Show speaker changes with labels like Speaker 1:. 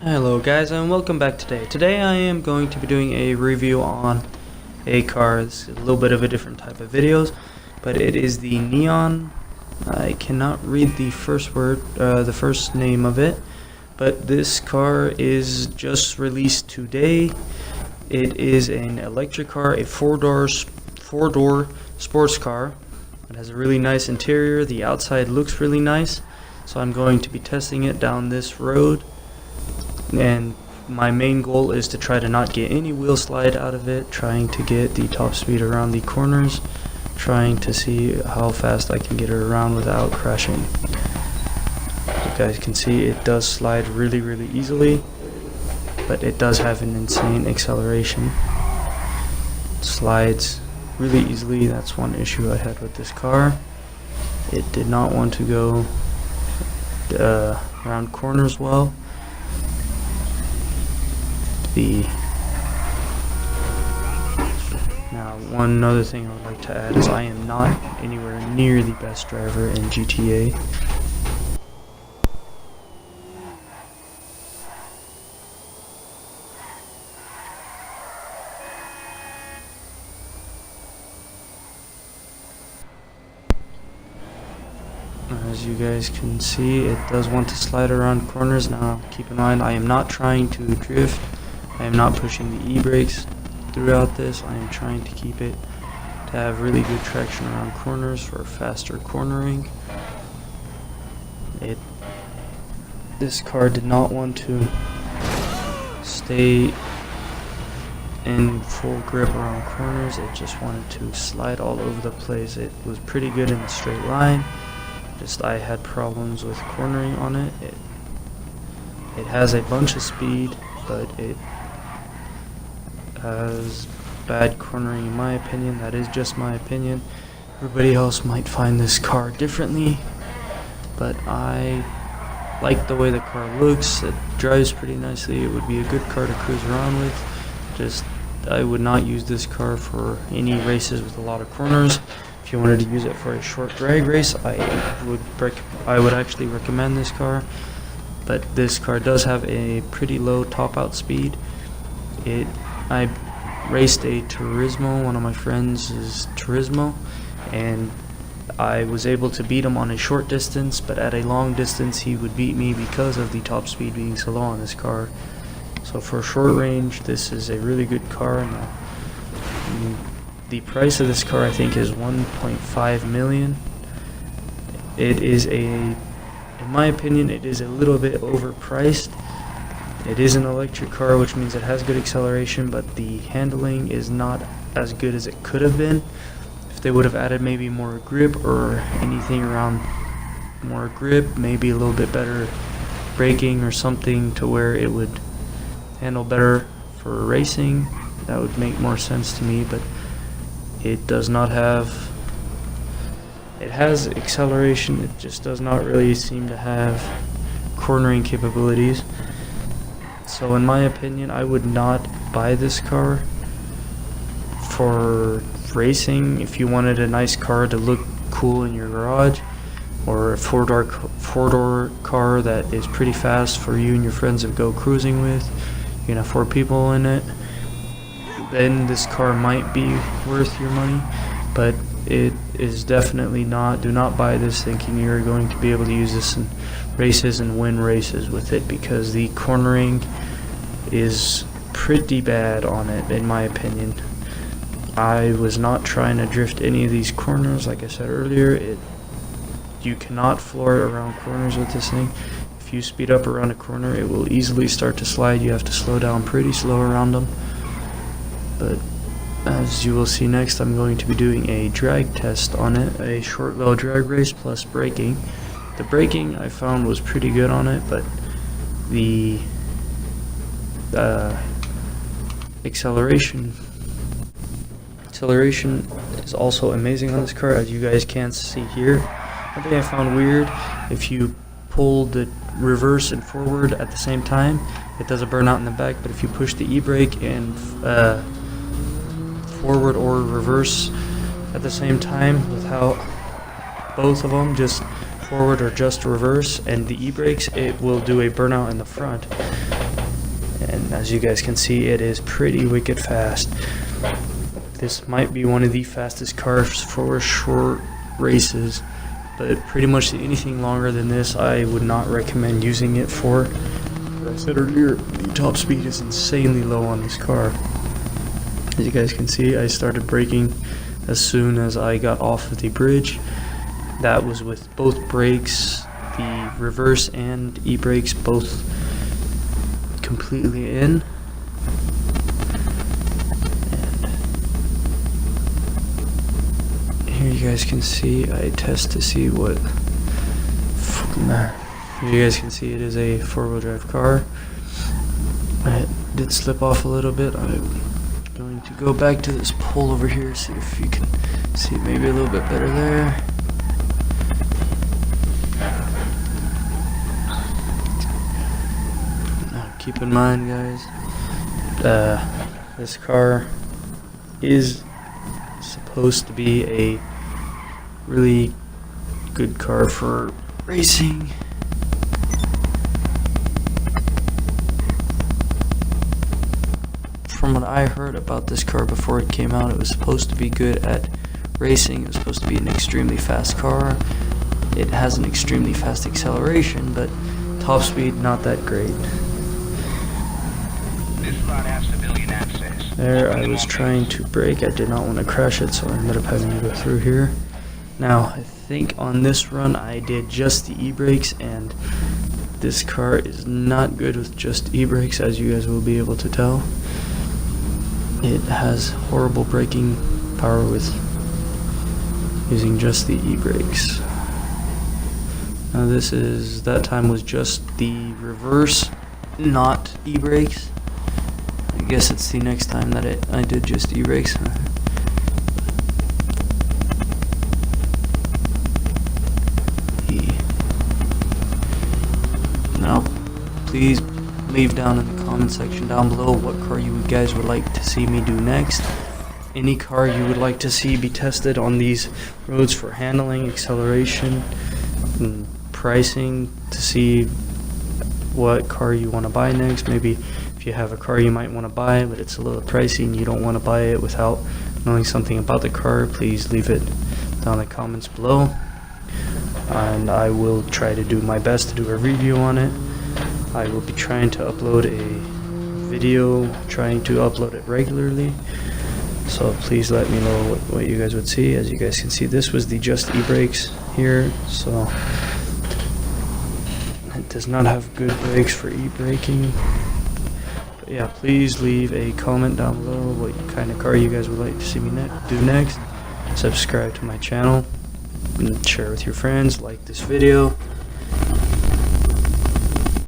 Speaker 1: Hello guys and welcome back today. Today I am going to be doing a review on a car. It's a little bit of a different type of videos, but it is the Neon. I cannot read the first word, the first name of it, but this car is just released today. It is an electric car, a four-door sports car. It has a really nice interior. The outside looks really nice, so I'm going to be testing it down this road. And my main goal is to try to not get any wheel slide out of it, trying to get the top speed around the corners, trying to see how fast I can get it around without crashing. You guys can see it does slide really easily, but it does have an insane acceleration. It slides really easily. That's one issue I had with this car. It did not want to go around corners well. Now, one other thing I would like to add is I am not anywhere near the best driver in GTA. As you guys can see, it does want to slide around corners. Now, keep in mind, I am not trying to drift. I am not pushing the e-brakes throughout this. I am trying to keep it to have really good traction around corners for faster cornering. This car did not want to stay in full grip around corners. It just wanted to slide all over the place. It was pretty good in a straight line. Just I had problems with cornering on it. It has a bunch of speed, but it has bad cornering in my opinion. That is just my opinion. Everybody else might find this car differently, but I like the way the car looks. It drives pretty nicely. It would be a good car to cruise around with. Just I would not use this car for any races with a lot of corners. If you wanted to use it for a short drag race, I would actually recommend this car. But this car does have a pretty low top out speed. I raced a Turismo, one of my friends is Turismo, and I was able to beat him on a short distance, but at a long distance he would beat me because of the top speed being so low on this car. So for short range, this is a really good car. Now, the price of this car I think is 1.5 million. It is in my opinion, it is a little bit overpriced. It is an electric car, which means it has good acceleration, but the handling is not as good as it could have been. If they would have added maybe more grip or anything around more grip, maybe a little bit better braking or something to where it would handle better for racing, that would make more sense to me. But it does not have, it has acceleration, it just does not really seem to have cornering capabilities. So in my opinion, I would not buy this car for racing. If you wanted a nice car to look cool in your garage, or a four-door car that is pretty fast for you and your friends to go cruising with, you can have 4 people in it, then this car might be worth your money. But it is definitely not. Do not buy this thinking you're going to be able to use this in races and win races with it, because the cornering is pretty bad on it in my opinion. I was not trying to drift any of these corners. Like I said earlier, you cannot floor it around corners with this thing. If you speed up around a corner, it will easily start to slide. You have to slow down pretty slow around them. But as you will see next, I'm going to be doing a drag test on it, a short little drag race plus braking. The braking I found was pretty good on it, but the acceleration is also amazing on this car, as you guys can see here. One thing I found weird, if you pull the reverse and forward at the same time, it does a burnout in the back, but if you push the e-brake and forward or reverse at the same time, without both of them, just forward or just reverse and the e-brakes, it will do a burnout in the front. and as you guys can see, it is pretty wicked fast. This might be one of the fastest cars for short races, but pretty much anything longer than this I would not recommend using it for. As I said earlier, the top speed is insanely low on this car. As you guys can see, I started braking as soon as I got off of the bridge. That was with both brakes, the reverse and e-brakes both completely in. And here you guys can see, I test to see what fucking matter. Here you guys can see it is a four-wheel drive car. I did slip off a little bit. I'm going to go back to this pole over here, see if you can see it maybe a little bit better there. Now keep in mind, guys, this car is supposed to be a really good car for racing. From what I heard about this car before it came out, it was supposed to be good at racing. It was supposed to be an extremely fast car. It has an extremely fast acceleration, but top speed not that great. There, I was trying to brake. I did not want to crash it, so I ended up having to go through here. Now, I think on this run I did just the e-brakes, and this car is not good with just e-brakes, as you guys will be able to tell. It has horrible braking power with using just the e-brakes. Now that time was just the reverse, not e-brakes. I guess it's the next time that I did just e-brakes. Now, please leave down in the comment section down below what car you guys would like to see me do next. Any car you would like to see be tested on these roads for handling, acceleration, and pricing, to see what car you want to buy next. Maybe if you have a car you might want to buy but it's a little pricey and you don't want to buy it without knowing something about the car, please leave it down in the comments below, and I will try to do my best to do a review on it. I will be trying to upload a video, trying to upload it regularly, so please let me know what you guys would see. As you guys can see, this was the just e-brakes here, so it does not have good brakes for e-braking. But yeah, please leave a comment down below what kind of car you guys would like to see me do next. Subscribe to my channel and share with your friends, like this video.